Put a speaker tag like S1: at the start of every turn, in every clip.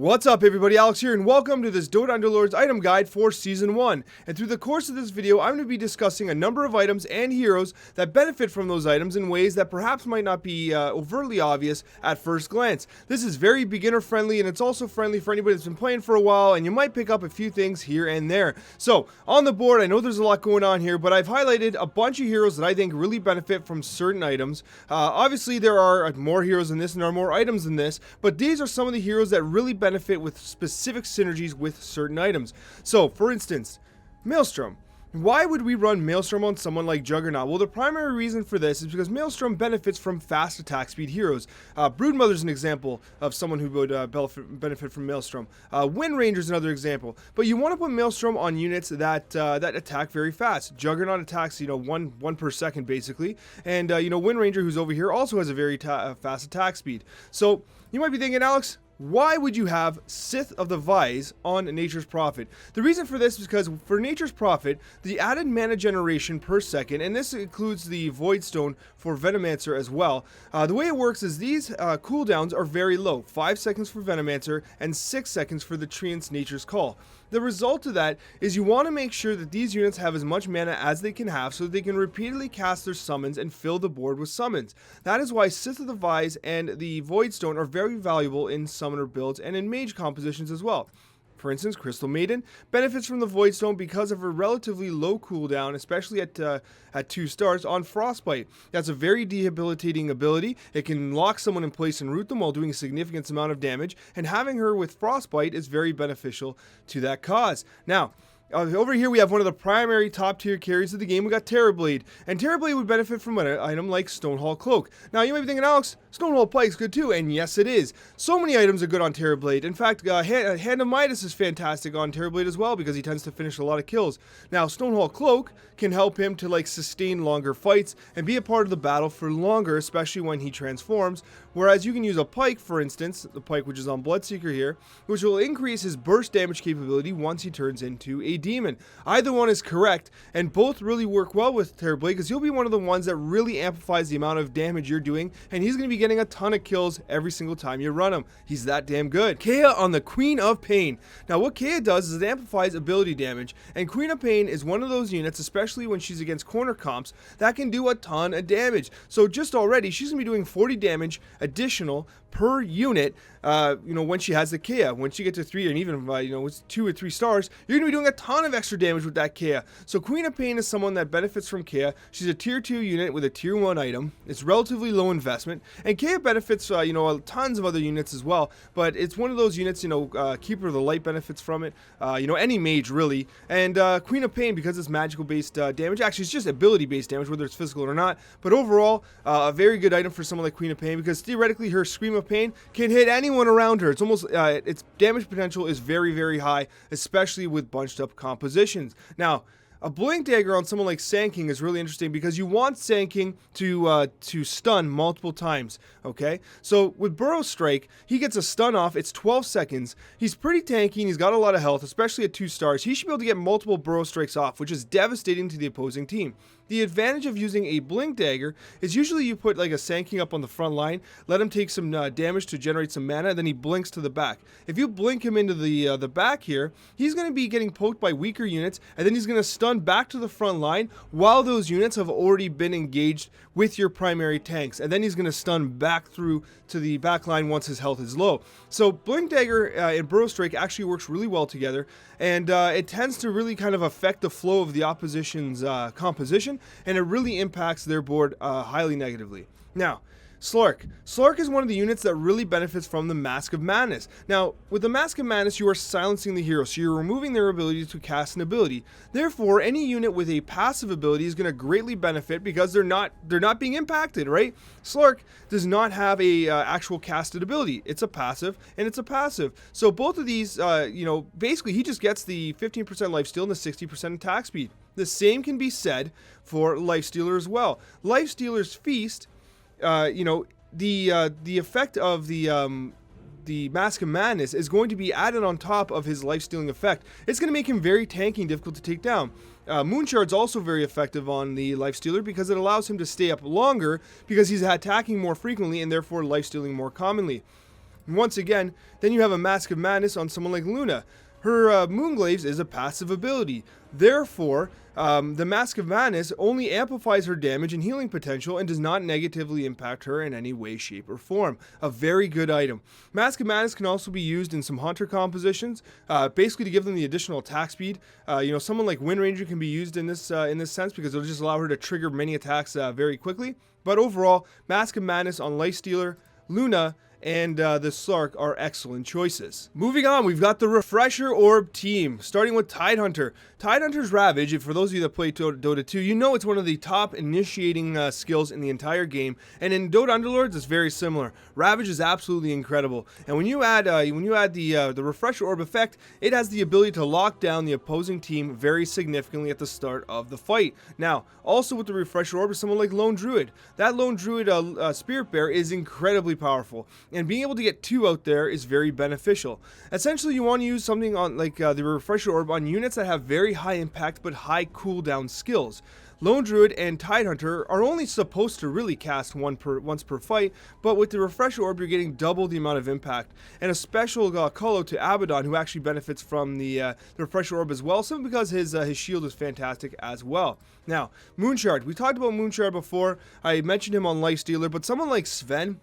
S1: What's up everybody, Alex here, and welcome to this Dota Underlords item guide for Season 1. And through the course of this video, I'm going to be discussing a number of items and heroes that benefit from those items in ways that perhaps might not be overtly obvious at first glance. This is very beginner friendly, and it's also friendly for anybody that's been playing for a while, and you might pick up a few things here and there. So, on the board, I know there's a lot going on here, but I've highlighted a bunch of heroes that I think really benefit from certain items. Obviously, there are more heroes than this, and there are more items than this, but these are some of the heroes that really benefit with specific synergies with certain items. So, for instance, Maelstrom. Why would we run Maelstrom on someone like Juggernaut? Well, the primary reason for this is because Maelstrom benefits from fast attack speed heroes. Broodmother is an example of someone who would benefit from Maelstrom. Windranger is another example. But you want to put Maelstrom on units that attack very fast. Juggernaut attacks, one per second basically, and Windranger, who's over here, also has a very fast attack speed. So you might be thinking, Alex, why would you have Sith of the Vise on Nature's Prophet? The reason for this is because for Nature's Prophet, the added mana generation per second, and this includes the Void Stone for Venomancer as well, the way it works is these cooldowns are very low. 5 seconds for Venomancer and 6 seconds for the Treant's Nature's Call. The result of that is you want to make sure that these units have as much mana as they can have so that they can repeatedly cast their summons and fill the board with summons. That is why Sith of the Vise and the Void Stone are very valuable in summoner builds and in mage compositions as well. For instance, Crystal Maiden benefits from the Void Stone because of her relatively low cooldown, especially at 2 stars, on Frostbite. That's a very debilitating ability. It can lock someone in place and root them while doing a significant amount of damage, and having her with Frostbite is very beneficial to that cause. Now, over here we have one of the primary top tier carries of the game. We got Terrorblade, and Terrorblade would benefit from an item like Stonehall Cloak. Now you might be thinking, Alex, Stonehall Pike's good too, and yes it is. So many items are good on Terrorblade. In fact, Hand of Midas is fantastic on Terrorblade as well because he tends to finish a lot of kills. Now Stonehall Cloak can help him to sustain longer fights and be a part of the battle for longer, especially when he transforms. Whereas you can use a Pike, for instance, the Pike which is on Bloodseeker here, which will increase his burst damage capability once he turns into a demon. Either one is correct, and both really work well with Terrorblade because he'll be one of the ones that really amplifies the amount of damage you're doing, and he's going to be getting a ton of kills every single time you run him. He's that damn good. Coccia on the Queen of Pain. Now what Coccia does is it amplifies ability damage, and Queen of Pain is one of those units, especially when she's against corner comps, that can do a ton of damage. So just already she's going to be doing 40 damage additional per unit, when she has the Coccia. When she gets to 3 and even, with 2 or 3 stars, you're going to be doing a ton of extra damage with that Coccia. So Queen of Pain is someone that benefits from Coccia. She's a tier 2 unit with a tier 1 item. It's relatively low investment, and Coccia benefits, tons of other units as well, but it's one of those units, Keeper of the Light benefits from it, any mage really, and Queen of Pain, because it's magical based damage, actually it's just ability based damage, whether it's physical or not, but overall, a very good item for someone like Queen of Pain, because theoretically her Scream of Pain can hit anyone around her. It's almost, its damage potential is very, very high, especially with bunched up compositions. Now, a Blink Dagger on someone like Sand King is really interesting because you want Sand King to stun multiple times, okay? So with Burrow Strike, he gets a stun off, it's 12 seconds. He's pretty tanky and he's got a lot of health, especially at 2 stars. He should be able to get multiple Burrow Strikes off, which is devastating to the opposing team. The advantage of using a Blink Dagger is usually you put a Sand King up on the front line, let him take some damage to generate some mana, and then he blinks to the back. If you blink him into the back here, he's going to be getting poked by weaker units, and then he's going to stun back to the front line while those units have already been engaged with your primary tanks, and then he's going to stun back through to the back line once his health is low. So Blink Dagger and Burrow Strike actually works really well together, and it tends to really kind of affect the flow of the opposition's composition, and it really impacts their board highly negatively. Now, Slark. Slark is one of the units that really benefits from the Mask of Madness. Now, with the Mask of Madness, you are silencing the hero, so you're removing their ability to cast an ability. Therefore, any unit with a passive ability is going to greatly benefit because they're not being impacted, right? Slark does not have a actual casted ability. It's a passive, and it's a passive. So both of these, basically he just gets the 15% lifesteal and the 60% attack speed. The same can be said for Lifestealer as well. Lifestealer's Feast, the effect of the Mask of Madness is going to be added on top of his life-stealing effect. It's going to make him very tanky and difficult to take down. Moonshard's also very effective on the Lifestealer because it allows him to stay up longer because he's attacking more frequently and therefore life-stealing more commonly. And once again, then you have a Mask of Madness on someone like Luna. Her Moonglaves is a passive ability. Therefore, the Mask of Madness only amplifies her damage and healing potential and does not negatively impact her in any way, shape, or form. A very good item. Mask of Madness can also be used in some Hunter compositions, basically to give them the additional attack speed. Someone like Windranger can be used in this sense because it'll just allow her to trigger many attacks very quickly. But overall, Mask of Madness on Lifestealer, Luna, and the Slark are excellent choices. Moving on, we've got the Refresher Orb team, starting with Tidehunter. Tidehunter's Ravage, for those of you that play Dota 2, you know it's one of the top initiating skills in the entire game, and in Dota Underlords, it's very similar. Ravage is absolutely incredible, and when you add the Refresher Orb effect, it has the ability to lock down the opposing team very significantly at the start of the fight. Now, also with the Refresher Orb is someone like Lone Druid. That Lone Druid Spirit Bear is incredibly powerful, and being able to get 2 out there is very beneficial. Essentially, you want to use something on the Refresher Orb on units that have very high impact but high cooldown skills. Lone Druid and Tidehunter are only supposed to really cast once per fight, but with the Refresher Orb, you're getting double the amount of impact. And a special call out to Abaddon, who actually benefits from the Refresher Orb as well, simply because his shield is fantastic as well. Now, Moonshard. We talked about Moonshard before. I mentioned him on Lifestealer, but someone like Sven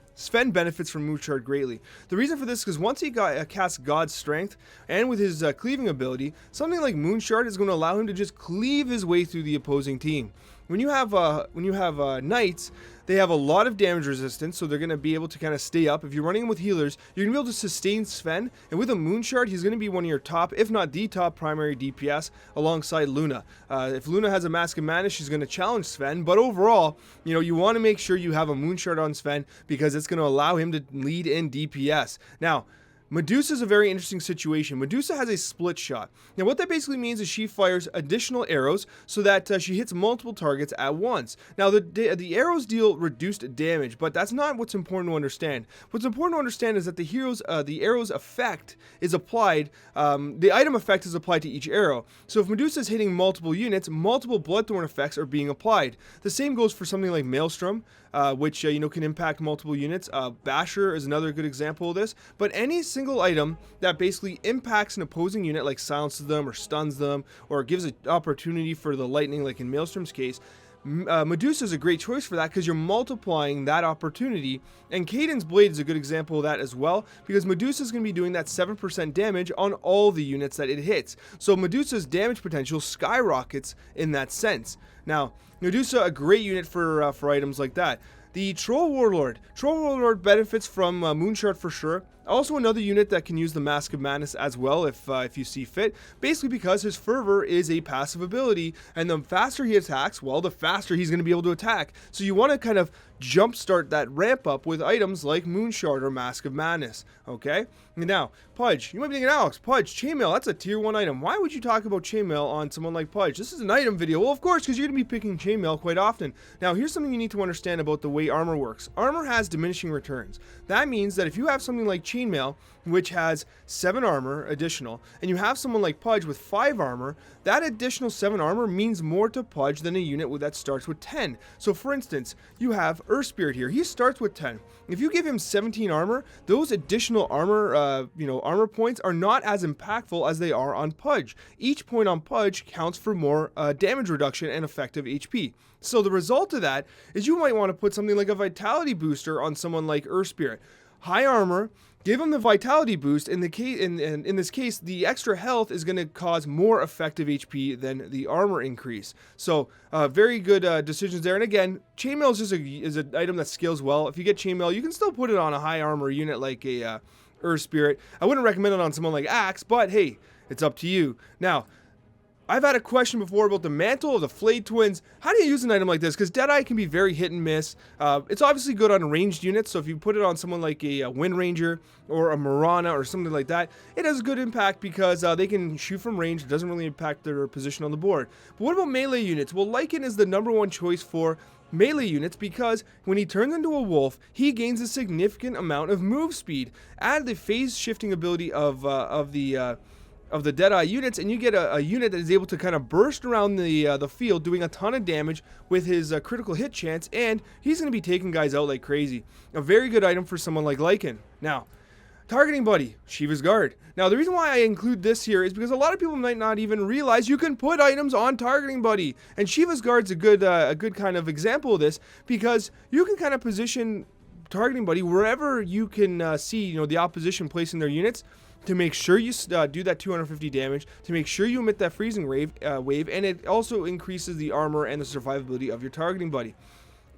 S1: benefits from Moonshard greatly. The reason for this is because once he casts God's Strength, and with his cleaving ability, something like Moonshard is going to allow him to just cleave his way through the opposing team. When you have Knights, they have a lot of damage resistance, so they're going to be able to kind of stay up. If you're running with healers, you're going to be able to sustain Sven, and with a Moonshard, he's going to be one of your top, if not the top primary DPS alongside Luna. If Luna has a Mask of Madness, she's going to challenge Sven, but overall, you want to make sure you have a Moonshard on Sven because it's going to allow him to lead in DPS. Now, Medusa is a very interesting situation. Medusa has a split shot. Now, what that basically means is she fires additional arrows so that she hits multiple targets at once. Now, the arrows deal reduced damage, but that's not what's important to understand. What's important to understand is that the arrow's effect is applied, the item effect is applied to each arrow. So if Medusa is hitting multiple units, multiple Bloodthorn effects are being applied. The same goes for something like Maelstrom, which can impact multiple units. Basher is another good example of this. But any single item that basically impacts an opposing unit, like silences them or stuns them, or gives an opportunity for the lightning, like in Maelstrom's case, Medusa is a great choice for that because you're multiplying that opportunity. And Caden's Blade is a good example of that as well, because Medusa is going to be doing that 7% damage on all the units that it hits. So Medusa's damage potential skyrockets in that sense. Now, Medusa, a great unit for items like that. The Troll Warlord. Troll Warlord benefits from Moonshard for sure. Also another unit that can use the Mask of Madness as well if you see fit, basically because his Fervor is a passive ability, and the faster he attacks, well, the faster he's going to be able to attack. So you want to kind of jumpstart that ramp up with items like Moonshard or Mask of Madness, okay? Now, Pudge. You might be thinking, Alex, Pudge, Chainmail, that's a tier 1 item. Why would you talk about Chainmail on someone like Pudge? This is an item video. Well, of course, because you're going to be picking Chainmail quite often. Now, here's something you need to understand about the way armor works. Armor has diminishing returns. That means that if you have something like Chainmail, which has 7 armor additional, and you have someone like Pudge with 5 armor, that additional 7 armor means more to Pudge than a unit that starts with 10. So for instance, you have Earth Spirit here. He starts with 10. If you give him 17 armor, those additional armor, armor points are not as impactful as they are on Pudge. Each point on Pudge counts for more damage reduction and effective HP. So the result of that is you might want to put something like a Vitality booster on someone like Earth Spirit. High armor, give him the Vitality boost. In this case, the extra health is going to cause more effective HP than the armor increase. So very good decisions there. And again, Chainmail is an item that scales well. If you get Chainmail, you can still put it on a high armor unit like a Earth Spirit. I wouldn't recommend it on someone like Axe, but hey, it's up to you. Now, I've had a question before about the Mantle or the Flayed Twins. How do you use an item like this? Because Deadeye can be very hit and miss. It's obviously good on ranged units, so if you put it on someone like a Windranger or a Marauder or something like that, it has a good impact because they can shoot from range. It doesn't really impact their position on the board. But what about melee units? Well, Lycan is the #1 choice for melee units because when he turns into a wolf, he gains a significant amount of move speed. Add the phase shifting ability of the Deadeye units, and you get a unit that is able to kind of burst around the field, doing a ton of damage with his critical hit chance, and he's going to be taking guys out like crazy. A very good item for someone like Lycan. Now, Targeting Buddy, Shiva's Guard. Now, the reason why I include this here is because a lot of people might not even realize you can put items on Targeting Buddy. And Shiva's Guard's a good kind of example of this, because you can kind of position Targeting Buddy wherever you can see, you know, the opposition placing their units, to make sure you do that 250 damage, to make sure you emit that freezing wave, and it also increases the armor and the survivability of your Targeting Buddy.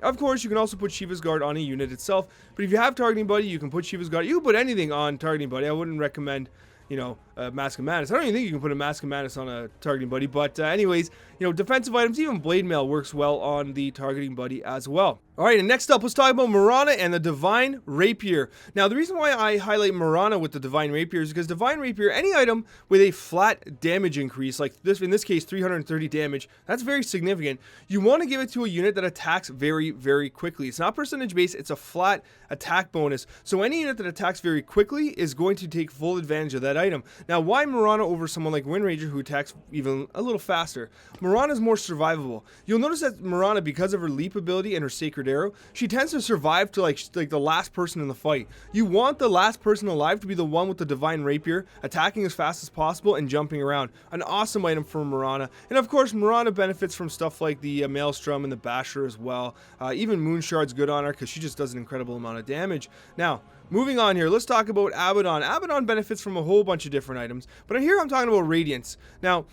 S1: Of course, you can also put Shiva's Guard on a unit itself, but if you have Targeting Buddy, you can put Shiva's Guard. You can put anything on Targeting Buddy. I wouldn't recommend, you know, Mask of Madness. I don't even think you can put a Mask of Madness on a Targeting Buddy, but anyways, you know, defensive items, even Blade Mail works well on the Targeting Buddy as well. Alright, and next up, let's talk about Marauder and the Divine Rapier. Now, the reason why I highlight Marauder with the Divine Rapier is because Divine Rapier, any item with a flat damage increase, like this, in this case, 330 damage, that's very significant. You want to give it to a unit that attacks very, very quickly. It's not percentage based, it's a flat attack bonus. So any unit that attacks very quickly is going to take full advantage of that item. Now, why Marauder over someone like Windranger, who attacks even a little faster? Marauder is more survivable. You'll notice that Marauder, because of her leap ability and her Sacred Arrow, she tends to survive to like the last person in the fight. You want the last person alive to be the one with the Divine Rapier, attacking as fast as possible and jumping around. An awesome item for Marauder. And of course, Marauder benefits from stuff like the Maelstrom and the Basher as well. Even Moonshard's good on her because she just does an incredible amount of damage. Now, moving on here, let's talk about Abaddon. Abaddon benefits from a whole bunch of different items, but here I'm talking about Radiance. Now,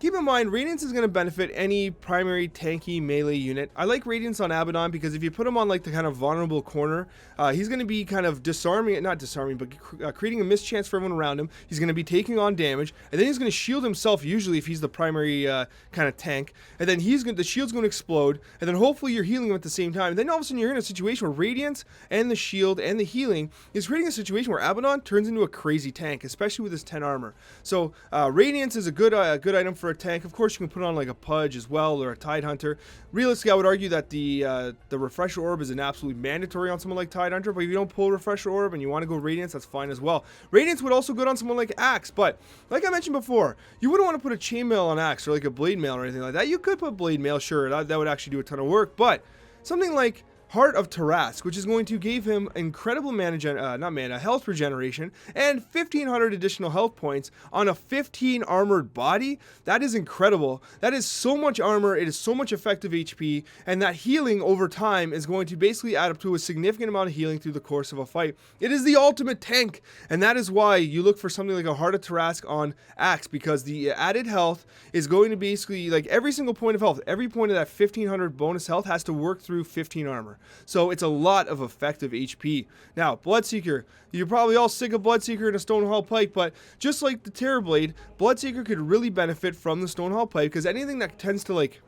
S1: keep in mind, Radiance is going to benefit any primary tanky melee unit. I like Radiance on Abaddon because if you put him on like the kind of vulnerable corner, he's going to be kind of not disarming, but creating a mischance for everyone around him. He's going to be taking on damage, and then he's going to shield himself, usually if he's the primary kind of tank, and then the shield's going to explode, and then hopefully you're healing him at the same time. And then all of a sudden you're in a situation where Radiance and the shield and the healing is creating a situation where Abaddon turns into a crazy tank, especially with his 10 armor. So Radiance is a good item for a tank. Of course, you can put on like a Pudge as well, or a Tidehunter. Realistically, I would argue that the Refresher Orb is an absolute mandatory on someone like Tidehunter, but if you don't pull Refresher Orb and you want to go Radiance, that's fine as well. Radiance would also good on someone like Axe, but like I mentioned before, you wouldn't want to put a Chainmail on Axe or like a Blade Mail or anything like that. You could put Blade Mail, sure, that would actually do a ton of work, but something like Heart of Tarask, which is going to give him incredible health regeneration and 1500 additional health points on a 15 armored body. That is incredible. That is so much armor, it is so much effective HP, and that healing over time is going to basically add up to a significant amount of healing through the course of a fight. It is the ultimate tank, and that is why you look for something like a Heart of Tarask on Axe, because the added health is going to basically, like every single point of health, every point of that 1500 bonus health has to work through 15 armor. So it's a lot of effective HP. Now, Bloodseeker. You're probably all sick of Bloodseeker and a Stonehall Pike, but just like the Terrorblade, Bloodseeker could really benefit from the Stonehall Pike, because anything that tends to like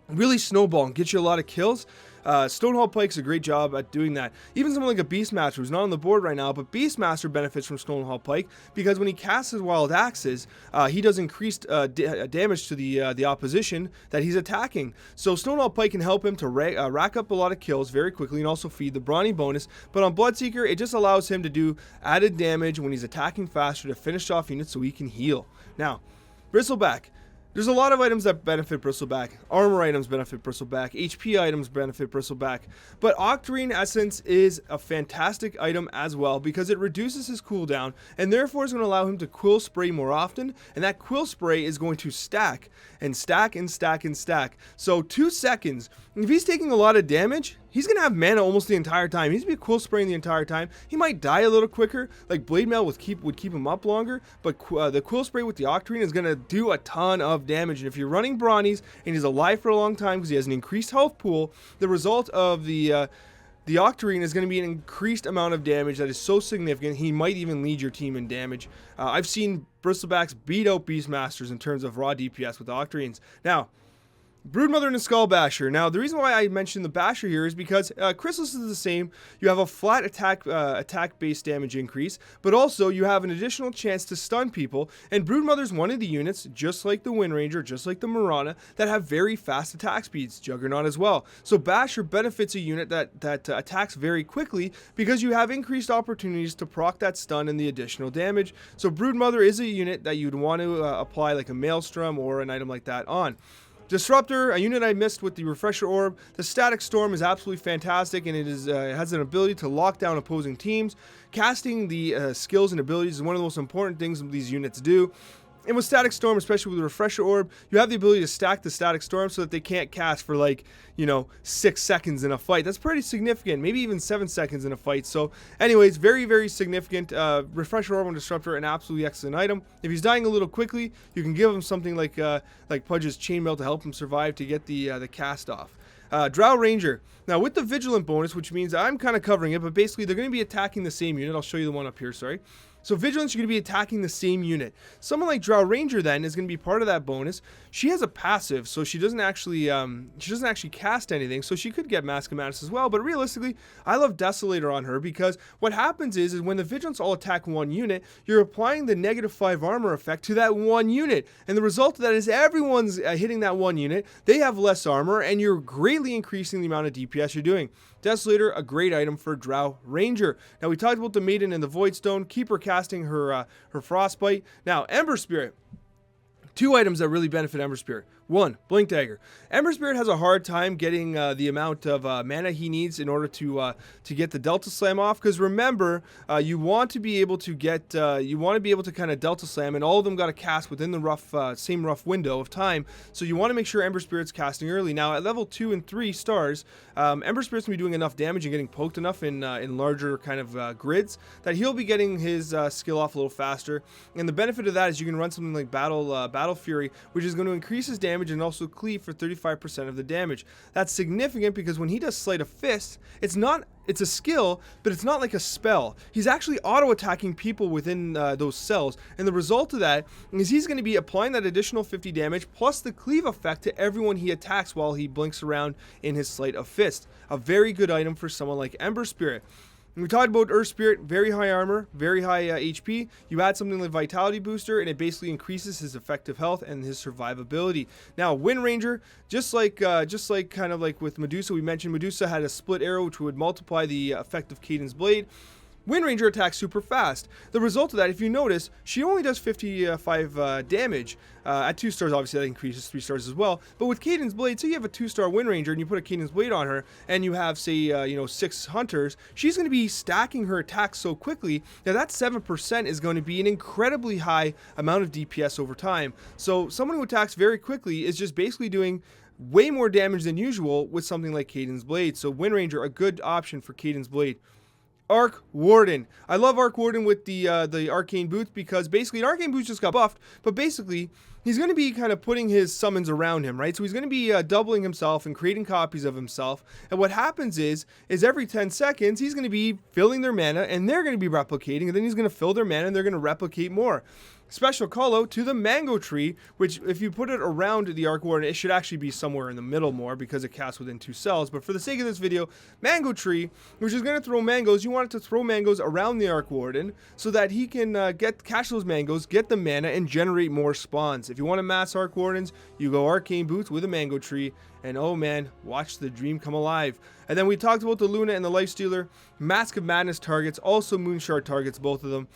S1: really snowball and get you a lot of kills, Stonehall Pike's a great job at doing that. Even someone like a Beastmaster, who's not on the board right now, but Beastmaster benefits from Stonehall Pike because when he casts his Wild Axes, he does increased damage to the opposition that he's attacking. So Stonehall Pike can help him to rack up a lot of kills very quickly and also feed the Brawny bonus. But on Bloodseeker, it just allows him to do added damage when he's attacking faster to finish off units so he can heal. Now, Bristleback. There's a lot of items that benefit Bristleback. Armor items benefit Bristleback. HP items benefit Bristleback. But Octarine Essence is a fantastic item as well because it reduces his cooldown and therefore is going to allow him to quill spray more often. And that quill spray is going to stack and stack and stack and stack. So 2 seconds. If he's taking a lot of damage, he's going to have mana almost the entire time. He's going to be quill spraying the entire time. He might die a little quicker. Like Blade Mail would keep him up longer. But the quill spray with the Octarine is going to do a ton of damage. And if you're running Brawnies and he's alive for a long time because he has an increased health pool, the result of the Octarine is going to be an increased amount of damage that is so significant, he might even lead your team in damage. I've seen Bristlebacks beat out Beastmasters in terms of raw DPS with the Octarines. Now, Broodmother and the Skull Basher. Now, the reason why I mentioned the Basher here is because Chrysalis is the same. You have a flat attack-based damage increase, but also you have an additional chance to stun people. And Broodmother's one of the units, just like the Windranger, just like the Marauder, that have very fast attack speeds. Juggernaut as well. So Basher benefits a unit that attacks very quickly because you have increased opportunities to proc that stun and the additional damage. So Broodmother is a unit that you'd want to apply like a Maelstrom or an item like that on. Disruptor, a unit I missed with the Refresher Orb. The Static Storm is absolutely fantastic, and it has an ability to lock down opposing teams. Casting the skills and abilities is one of the most important things these units do. And with Static Storm, especially with the Refresher Orb, you have the ability to stack the Static Storm so that they can't cast for 6 seconds in a fight. That's pretty significant, maybe even 7 seconds in a fight. So anyways, very, very significant. Refresher Orb and Disruptor, an absolutely excellent item. If he's dying a little quickly, you can give him something like Pudge's Chainmail to help him survive to get the cast off. Drow Ranger. Now with the Vigilant bonus, which means I'm kind of covering it, but basically they're going to be attacking the same unit. I'll show you the one up here, sorry. So Vigilance, you're going to be attacking the same unit. Someone like Drow Ranger then is going to be part of that bonus. She has a passive, so she doesn't actually cast anything, so she could get Mask of Madness as well. But realistically, I love Desolator on her because what happens is when the Vigilance all attack one unit, you're applying the -5 armor effect to that one unit. And the result of that is everyone's hitting that one unit. They have less armor, and you're greatly increasing the amount of DPS you're doing. Desolator, a great item for Drow Ranger. Now, we talked about the Maiden and the Voidstone. Keep her casting her Frostbite. Now, Ember Spirit. Two items that really benefit Ember Spirit. One, Blink Dagger. Ember Spirit has a hard time getting the amount of mana he needs in order to get the Delta Slam off. Because remember, you want to be able to get, kind of Delta Slam, and all of them got to cast within the same rough window of time. So you want to make sure Ember Spirit's casting early. Now at level 2 and 3 stars, Ember Spirit's gonna be doing enough damage and getting poked enough in larger kind of grids that he'll be getting his skill off a little faster. And the benefit of that is you can run something like Battle Fury, which is going to increase his damage and also cleave for 35% of the damage. That's significant because when he does Sleight of Fist, it's a skill, but it's not like a spell. He's actually auto-attacking people within those cells, and the result of that is he's going to be applying that additional 50 damage plus the cleave effect to everyone he attacks while he blinks around in his Sleight of Fist. A very good item for someone like Ember Spirit. We talked about Earth Spirit, very high armor, very high HP. You add something like Vitality Booster, and it basically increases his effective health and his survivability. Now, Windranger, just like kind of like with Medusa, we mentioned Medusa had a split arrow which would multiply the effect of Caden's Blade. Windranger attacks super fast. The result of that, if you notice, she only does 55 damage. At 2 stars, obviously that increases 3 stars as well. But with Caden's Blade, say you have a 2-star Windranger and you put a Caden's Blade on her, and you have, say, 6 hunters, she's going to be stacking her attacks so quickly that 7% is going to be an incredibly high amount of DPS over time. So someone who attacks very quickly is just basically doing way more damage than usual with something like Caden's Blade. So Windranger, a good option for Caden's Blade. Arc Warden. I love Arc Warden with the Arcane Boots because basically an Arcane Boots just got buffed, but basically he's going to be kind of putting his summons around him, right? So he's going to be doubling himself and creating copies of himself. And what happens is every 10 seconds he's going to be filling their mana and they're going to be replicating, and then he's going to fill their mana and they're going to replicate more. Special call out to the Mango Tree, which if you put it around the Arc Warden, it should actually be somewhere in the middle more because it casts within 2 cells. But for the sake of this video, Mango Tree, which is going to throw mangoes, you want it to throw mangoes around the Arc Warden so that he can catch those mangoes, get the mana, and generate more spawns. If you want to mass Arc Wardens, you go Arcane Boots with a Mango Tree, and oh man, watch the dream come alive. And then we talked about the Luna and the Lifestealer. Mask of Madness targets, also Moonshard targets, both of them.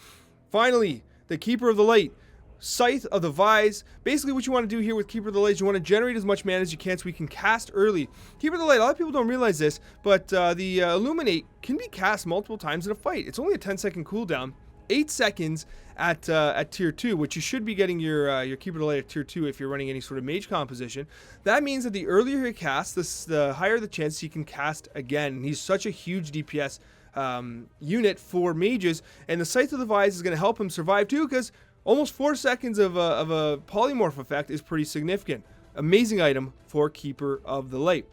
S1: Finally, the Keeper of the Light, Scythe of the Vise. Basically what you want to do here with Keeper of the Light is you want to generate as much mana as you can so we can cast early. Keeper of the Light, a lot of people don't realize this, but the Illuminate can be cast multiple times in a fight. It's only a 10-second cooldown. 8 seconds at tier 2, which you should be getting your Keeper of the Light at tier 2 if you're running any sort of mage composition. That means that the earlier he casts, the higher the chance he can cast again. And he's such a huge DPS unit for mages, and the Scythe of the Vise is going to help him survive too, because almost 4 seconds of a polymorph effect is pretty significant. Amazing item for Keeper of the Light.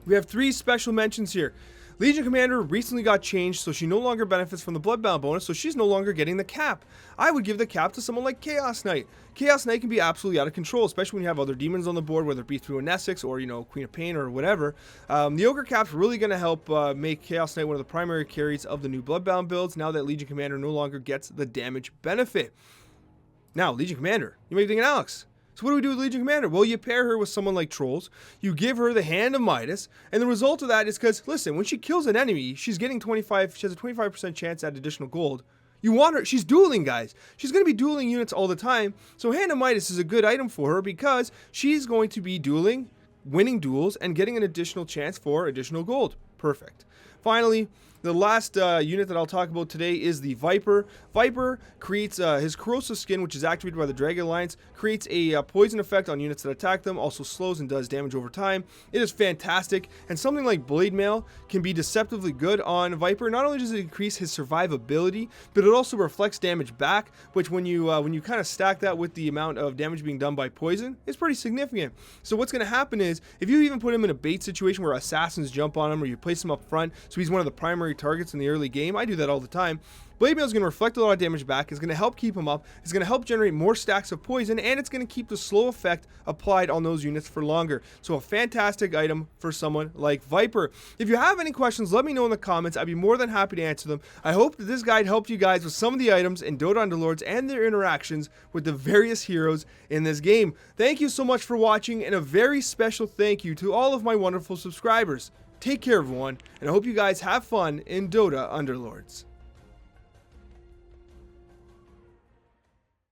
S1: We have 3 special mentions here. Legion Commander recently got changed, so she no longer benefits from the Bloodbound bonus, so she's no longer getting the cap. I would give the cap to someone like Chaos Knight. Chaos Knight can be absolutely out of control, especially when you have other demons on the board, whether it be through a Nesix or, Queen of Pain or whatever. The Ogre cap's really going to help make Chaos Knight one of the primary carries of the new Bloodbound builds, now that Legion Commander no longer gets the damage benefit. Now, Legion Commander, you may be thinking, Alex, so what do we do with Legion Commander? Well, you pair her with someone like Trolls, you give her the Hand of Midas, and the result of that is because, listen, when she kills an enemy, she has a 25% chance at additional gold. You want her, she's dueling, guys. She's going to be dueling units all the time, so Hand of Midas is a good item for her because she's going to be dueling, winning duels, and getting an additional chance for additional gold. Perfect. Finally, the last unit that I'll talk about today is the Viper. Viper creates his corrosive skin, which is activated by the Dragon Alliance, creates a poison effect on units that attack them, also slows and does damage over time. It is fantastic, and something like Blade Mail can be deceptively good on Viper. Not only does it increase his survivability, but it also reflects damage back, which when you kind of stack that with the amount of damage being done by poison, is pretty significant. So what's going to happen is, if you even put him in a bait situation where assassins jump on him, or you place him up front, so he's one of the primary targets in the early game, I do that all the time, Blade Mail is going to reflect a lot of damage back, it's going to help keep him up, it's going to help generate more stacks of poison, and it's going to keep the slow effect applied on those units for longer. So a fantastic item for someone like Viper. If you have any questions, let me know in the comments. I'd be more than happy to answer them. I hope that this guide helped you guys with some of the items in Dota Underlords and their interactions with the various heroes in this game. Thank you so much for watching, and a very special thank you to all of my wonderful subscribers. Take care, everyone, and I hope you guys have fun in Dota Underlords.